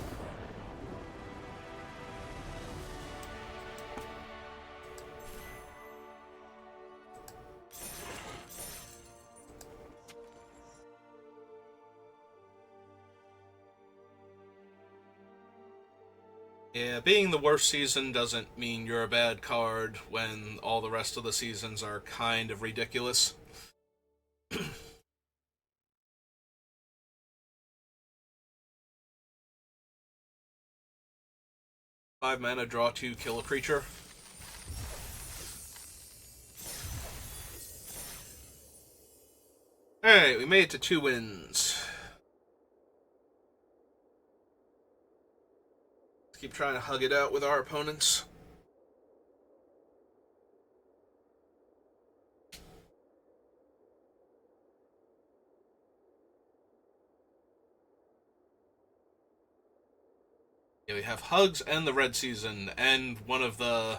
Yeah, being the worst season doesn't mean you're a bad card when all the rest of the seasons are kind of ridiculous. 5 mana, draw 2, kill a creature. Alright, we made it to 2 wins. Keep trying to hug it out with our opponents. Yeah, we have Hugs and the Red Season and one of the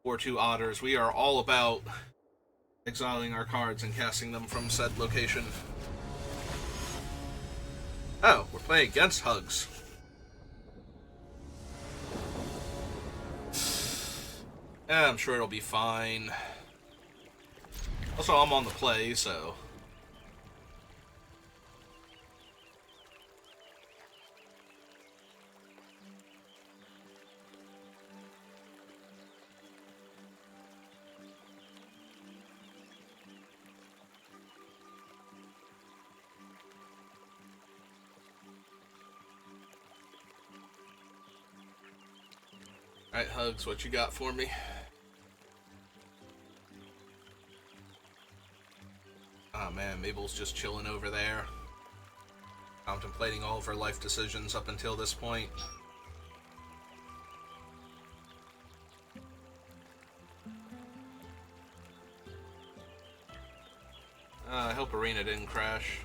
4/2 Otters. We are all about exiling our cards and casting them from said location. Oh, we're playing against Hugs. Yeah, I'm sure it'll be fine. Also, I'm on the play, so... Alright, Hugs, what you got for me? Oh man, Mabel's just chilling over there. Contemplating all of her life decisions up until this point. I hope Arena didn't crash.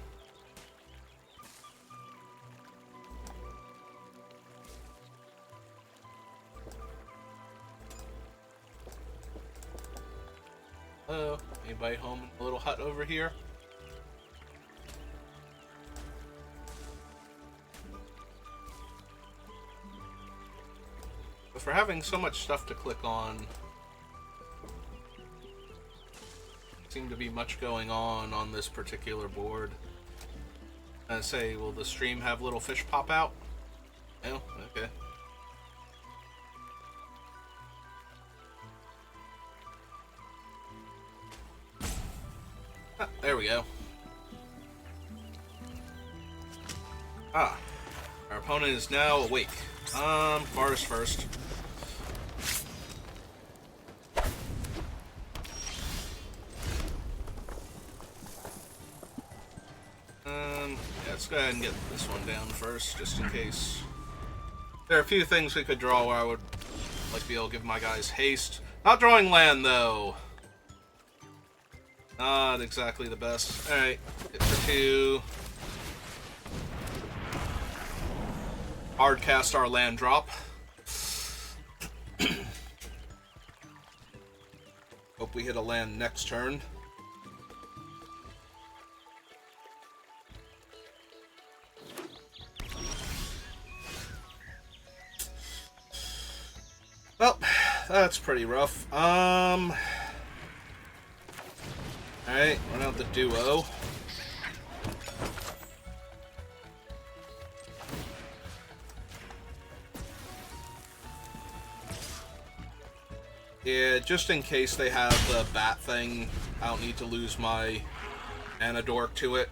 Hello, anybody home in a little hut over here? But for having so much stuff to click on, seem to be much going on this particular board. I say, will the stream have little fish pop out? No? Okay. Ah, there we go. Ah, our opponent is now awake. Forest first. Yeah, let's go ahead and get this one down first, just in case. There are a few things we could draw where I would like to be able to give my guys haste. Not drawing land, though. Not exactly the best. Alright, hit for 2. Hard cast our land drop. Hope we hit a land next turn. Well, that's pretty rough. Alright, run out the duo. Yeah, just in case they have the bat thing, I don't need to lose my Anadork to it.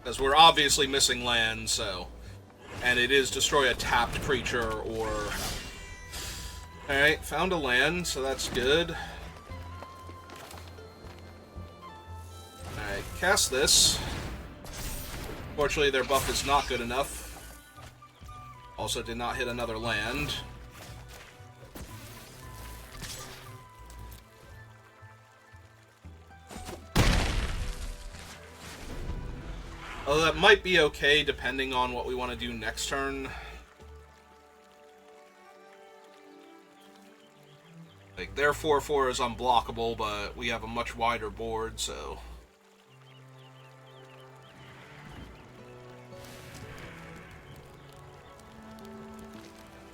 Because we're obviously missing land, so... And it is destroy a tapped creature, or... Alright, found a land, so that's good. Alright, cast this. Fortunately, their buff is not good enough. Also did not hit another land. Although that might be okay, depending on what we want to do next turn. Like, their 4/4 is unblockable, but we have a much wider board, so...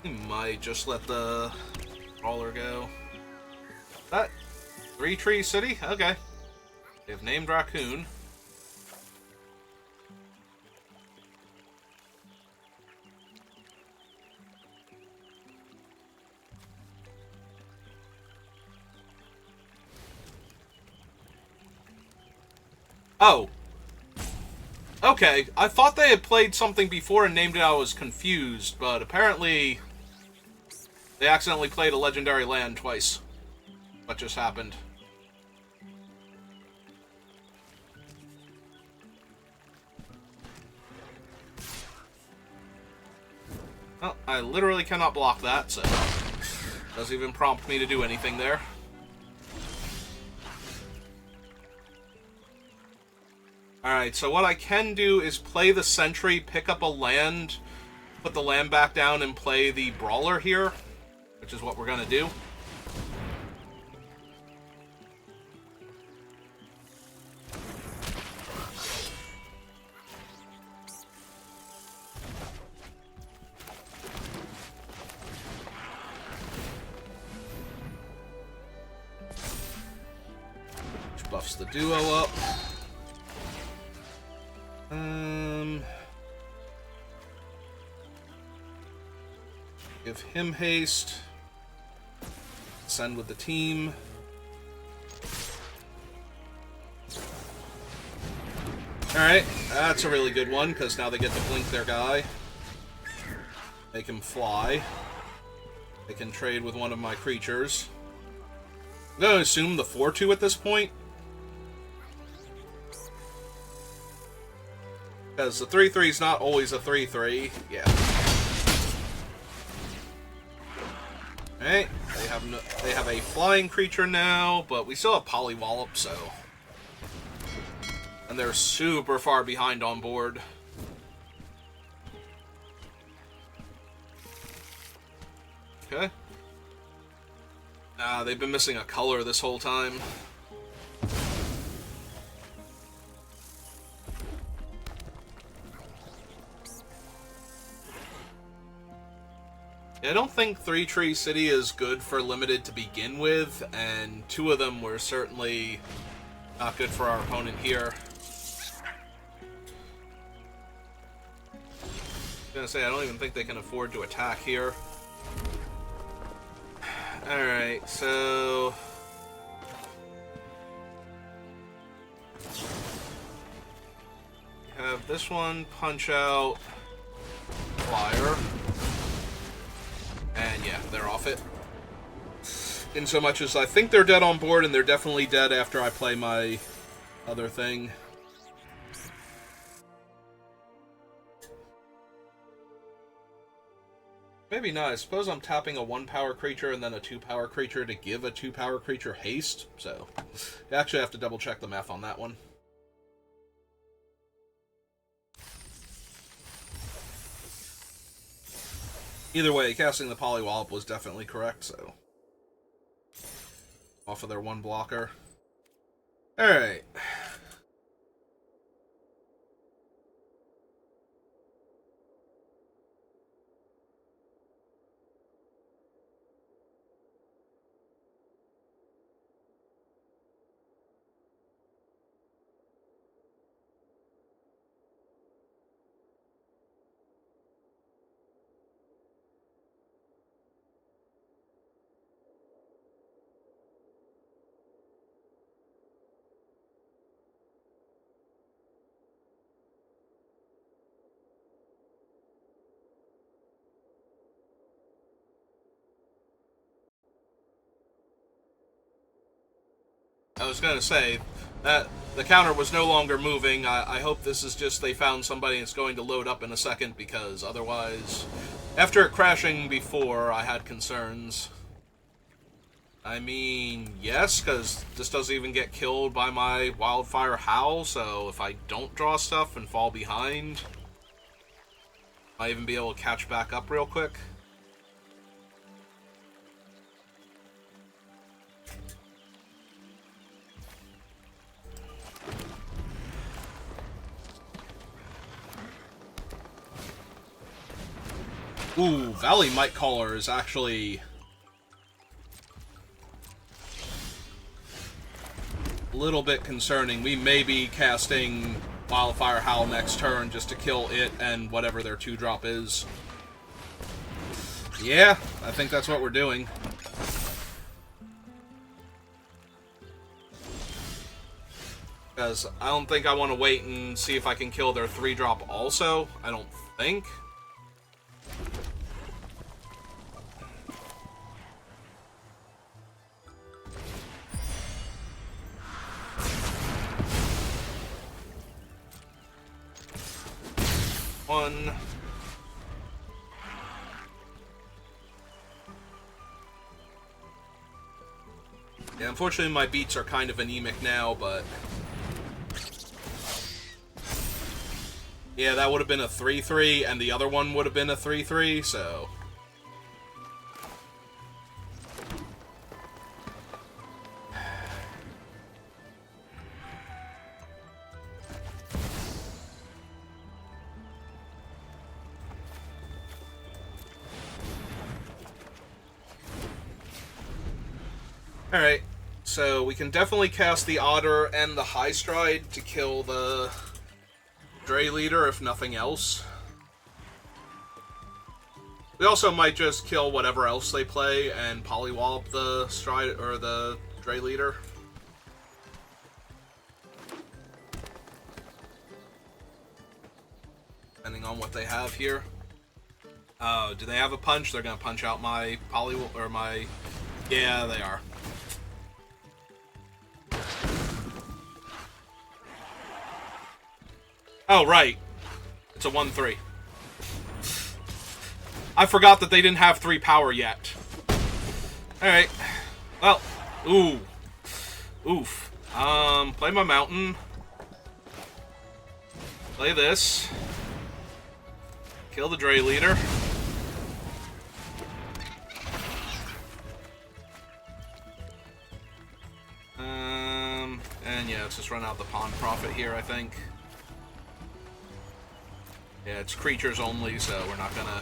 We might just let the brawler go. That 3-tree city? Okay. They have named Raccoon. Oh. Okay, I thought they had played something before and named it. I was confused, but apparently they accidentally played a legendary land twice. What just happened? Well, I literally cannot block that, so doesn't even prompt me to do anything there. Alright, so what I can do is play the Sentry, pick up a land, put the land back down, and play the Brawler here, which is what we're gonna do. Which buffs the duo up. Give him haste. Send with the team. Alright, that's a really good one, because now they get to blink their guy. Make him fly. They can trade with one of my creatures. I'm going to assume the 4/2 at this point. Because the 3/3 is not always a 3/3. Yeah. Alright, they have a flying creature now, but we still have Polywallop, so... And they're super far behind on board. Okay. They've been missing a color this whole time. I don't think 3-tree city is good for limited to begin with, and 2 of them were certainly not good for our opponent here. I was gonna say, I don't even think they can afford to attack here. Alright, so... we have this one, punch out. Wildfire. And yeah, they're off it. In so much as I think they're dead on board, and they're definitely dead after I play my other thing. Maybe not. I suppose I'm tapping a 1-power creature and then a 2-power creature to give a 2-power creature haste. So, you actually have to double check the math on that one. Either way, casting the Polywallop was definitely correct, so. Off of their 1 blocker. Alright. I was going to say that the counter was no longer moving. I hope this is just they found somebody and it's going to load up in a second, because otherwise, after it crashing before, I had concerns. I mean, yes, because this doesn't even get killed by my Wildfire Howl, so if I don't draw stuff and fall behind, I might even be able to catch back up real quick. Ooh, Valley Might Caller is actually a little bit concerning. We may be casting Wildfire Howl next turn just to kill it and whatever their 2-drop is. Yeah, I think that's what we're doing. Because I don't think I want to wait and see if I can kill their 3-drop also. I don't think. One. Yeah, unfortunately my beats are kind of anemic now, but yeah, that would have been a 3-3, and the other one would have been a 3-3, so alright, so we can definitely cast the Otter and the High Stride to kill the Dray Leader, if nothing else. We also might just kill whatever else they play and Polywallop the Stride or the Dray Leader. Depending on what they have here. Do they have a punch? They're gonna punch out my or my... Yeah, they are. Oh, right. It's a 1-3. I forgot that they didn't have 3 power yet. Alright. Well, ooh. Oof. Play my mountain. Play this. Kill the Dray Leader. And yeah, let's just run out the Pawn Prophet here, I think. Yeah, it's creatures only, so we're not gonna...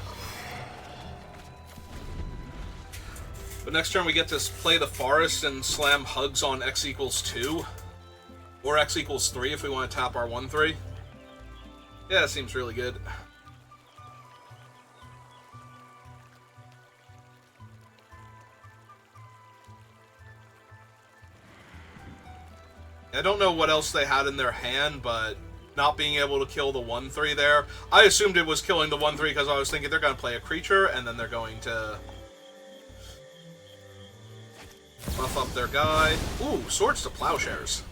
But next turn we get to play the Forest and slam Hugs on X equals 2. Or X equals 3 if we want to tap our 1-3. Yeah, that seems really good. I don't know what else they had in their hand, but not being able to kill the 1/3 there. I assumed it was killing the 1/3 because I was thinking they're going to play a creature and then they're going to buff up their guy. Ooh, Swords to Plowshares.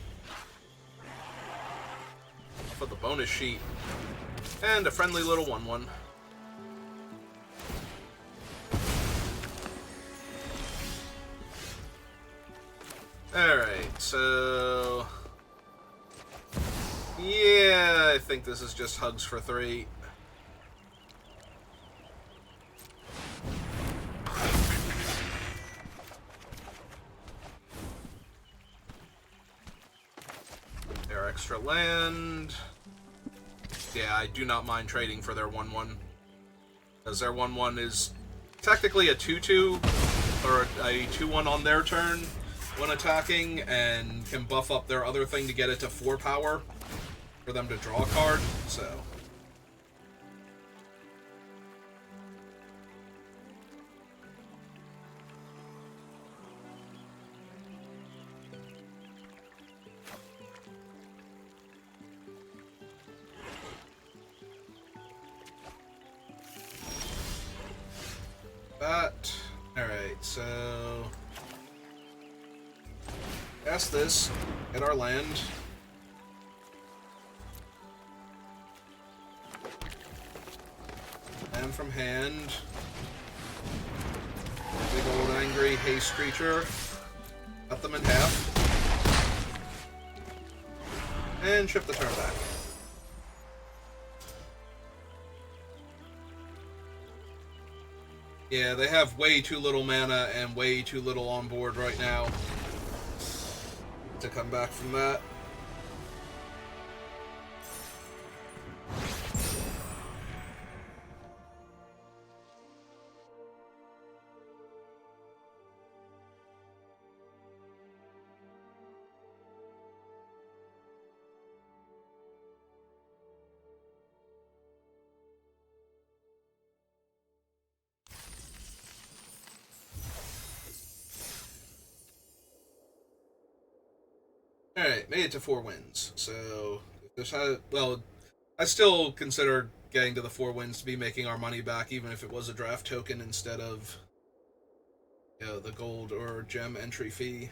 For the bonus sheet. And a friendly little 1/1. Alright, so... yeah, I think this is just hugs for 3. Their extra land. Yeah, I do not mind trading for their 1/1. Because their 1/1 is technically a 2/2, or a 2/1 on their turn when attacking, and can buff up their other thing to get it to 4 power for them to draw a card, so... that. Alright, so... cast this, get our land. And from hand. Big old angry haste creature. Cut them in half. And chip the turn back. Yeah, they have way too little mana and way too little on board right now to come back from that. Alright, made it to 4 wins. So, well, I still consider getting to the 4 wins to be making our money back, even if it was a draft token instead of, you know, the gold or gem entry fee.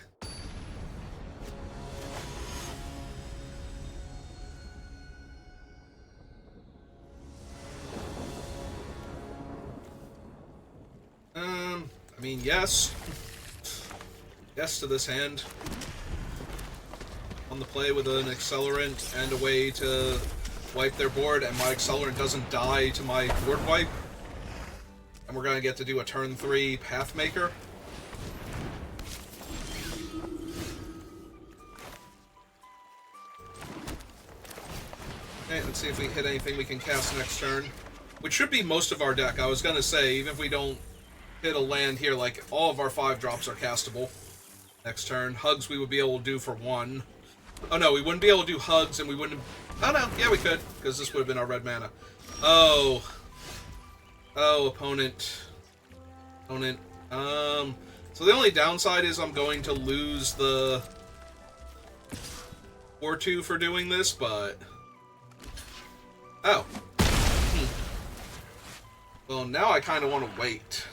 I mean, yes. Yes to this hand. On the play with an accelerant and a way to wipe their board, and my accelerant doesn't die to my board wipe. And we're going to get to do a turn 3 Pathmaker. Okay, let's see if we hit anything we can cast next turn. Which should be most of our deck. I was going to say, even if we don't hit a land here, like, all of our 5-drops are castable next turn. Hugs we would be able to do for 1. Oh no, we wouldn't be able to do hugs, and we wouldn't... oh no, yeah we could, because this would have been our red mana. Oh. Oh, opponent. Opponent. So the only downside is I'm going to lose the 4/2 for doing this, but... oh. Well, now I kind of want to wait.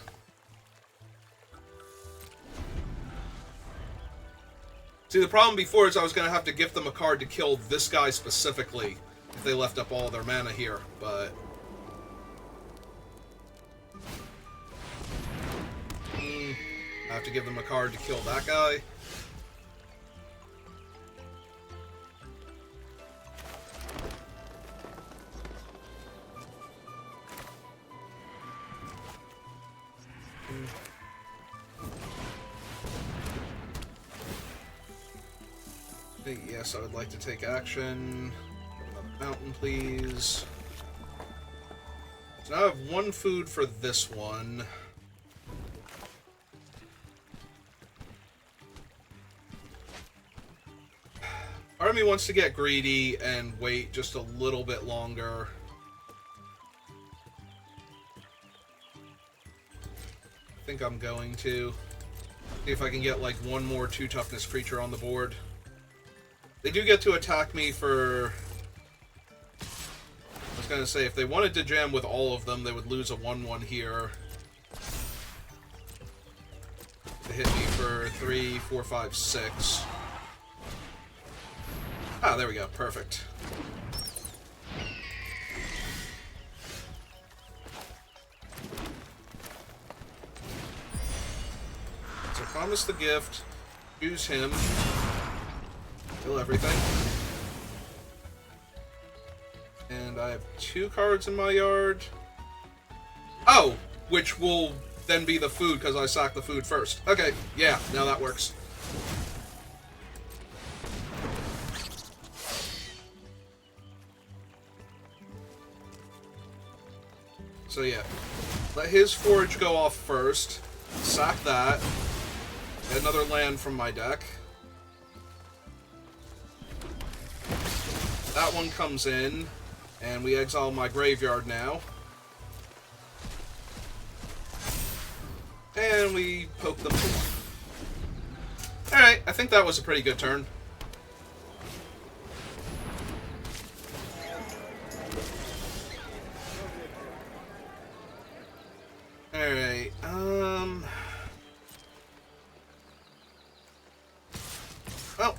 See, the problem before is I was going to have to gift them a card to kill this guy specifically if they left up all their mana here, but... I have to give them a card to kill that guy. Yes, I would like to take action. Another mountain, please. So now I have 1 food for this one. Part of me wants to get greedy and wait just a little bit longer. I think I'm going to. See if I can get like 1 more 2 toughness creature on the board. They do get to attack me for gonna say, if they wanted to jam with all of them, they would lose a 1/1 here. They hit me for 3, 4, 5, 6. Ah, there we go. Perfect. So promise the gift. Use him. Kill everything. And I have 2 cards in my yard. Oh! Which will then be the food, because I sacked the food first. Okay, yeah, now that works. So yeah, let his forage go off first. Sack that. Get another land from my deck. That one comes in, and we exile my graveyard now. And we poke them. Alright, I think that was a pretty good turn. Alright, well,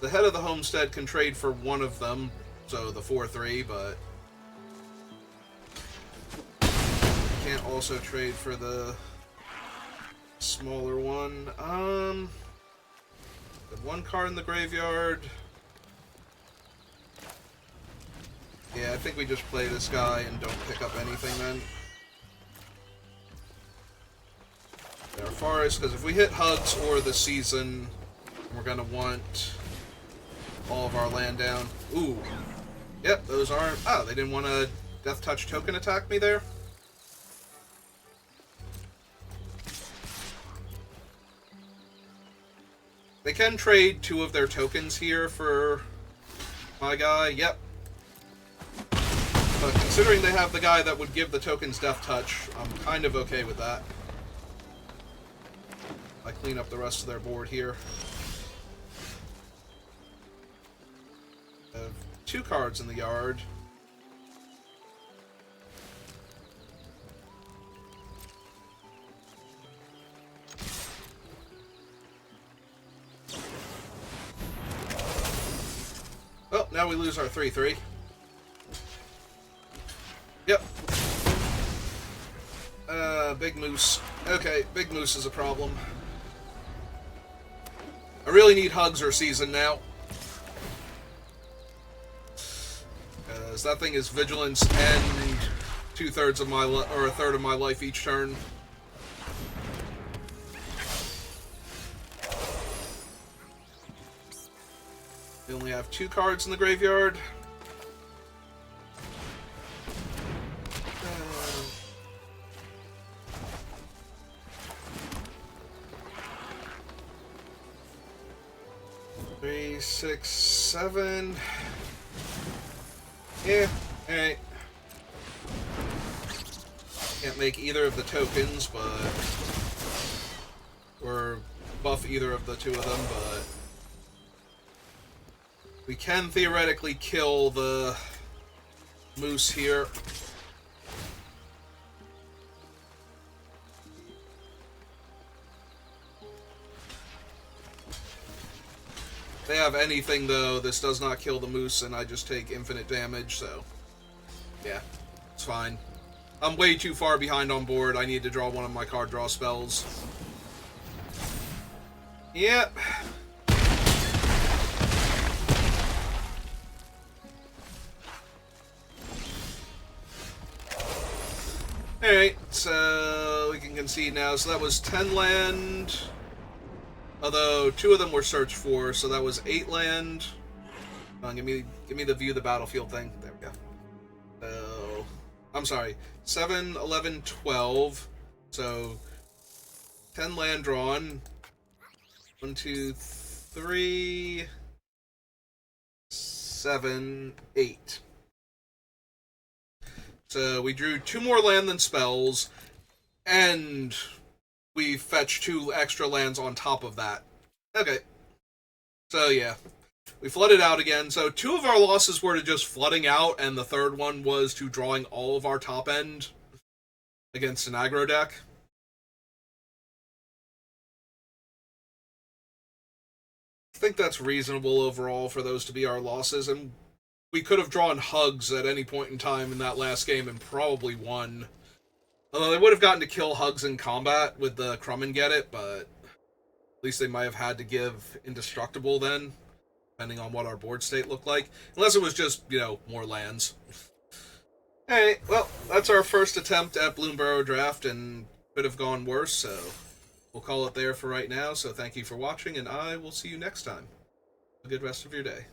the head of the homestead can trade for one of them, so the 4/3, but can't also trade for the smaller one. The 1 card in the graveyard. Yeah, I think we just play this guy and don't pick up anything then. Our forest, because if we hit Hugs or the Season, we're gonna want all of our land down. Ooh. Yep, those aren't... Oh, they didn't want a Death Touch token attack me there? They can trade 2 of their tokens here for my guy. Yep. But considering they have the guy that would give the tokens Death Touch, I'm kind of okay with that. I clean up the rest of their board here. I have 2 cards in the yard. Oh, now we lose our 3/3. Yep. Big Moose. Okay, Big Moose is a problem. I really need Hugs or Season now. Because that thing is Vigilance and 2/3 of my or a third of my life each turn. We only have 2 cards in the graveyard. Three, 6, 7. Yeah, alright. Can't make either of the tokens, but... or buff either of the 2 of them, but... we can theoretically kill the Moose here. If they have anything, though, this does not kill the Moose, and I just take infinite damage, so... yeah, it's fine. I'm way too far behind on board. I need to draw one of my card draw spells. Yep. Alright, so we can concede now. So that was 10 land. Although 2 of them were searched for, so that was 8 land. Come on, give me the view the battlefield thing. There we go. So I'm sorry. 7, 11, 12. So 10 land drawn. 1, 2, 3, 7, 8. So we drew 2 more land than spells, and we fetched 2 extra lands on top of that. Okay. So yeah. We flooded out again, so 2 of our losses were to just flooding out, and the third one was to drawing all of our top end against an aggro deck. I think that's reasonable overall for those to be our losses, and we could have drawn Hugs at any point in time in that last game and probably won. Although they would have gotten to kill Hugs in combat with the Crumb and Get It, but at least they might have had to give Indestructible then, depending on what our board state looked like. Unless it was just, more lands. Alright, well, that's our first attempt at Bloomburrow Draft, and could have gone worse, so we'll call it there for right now. So thank you for watching, and I will see you next time. Have a good rest of your day.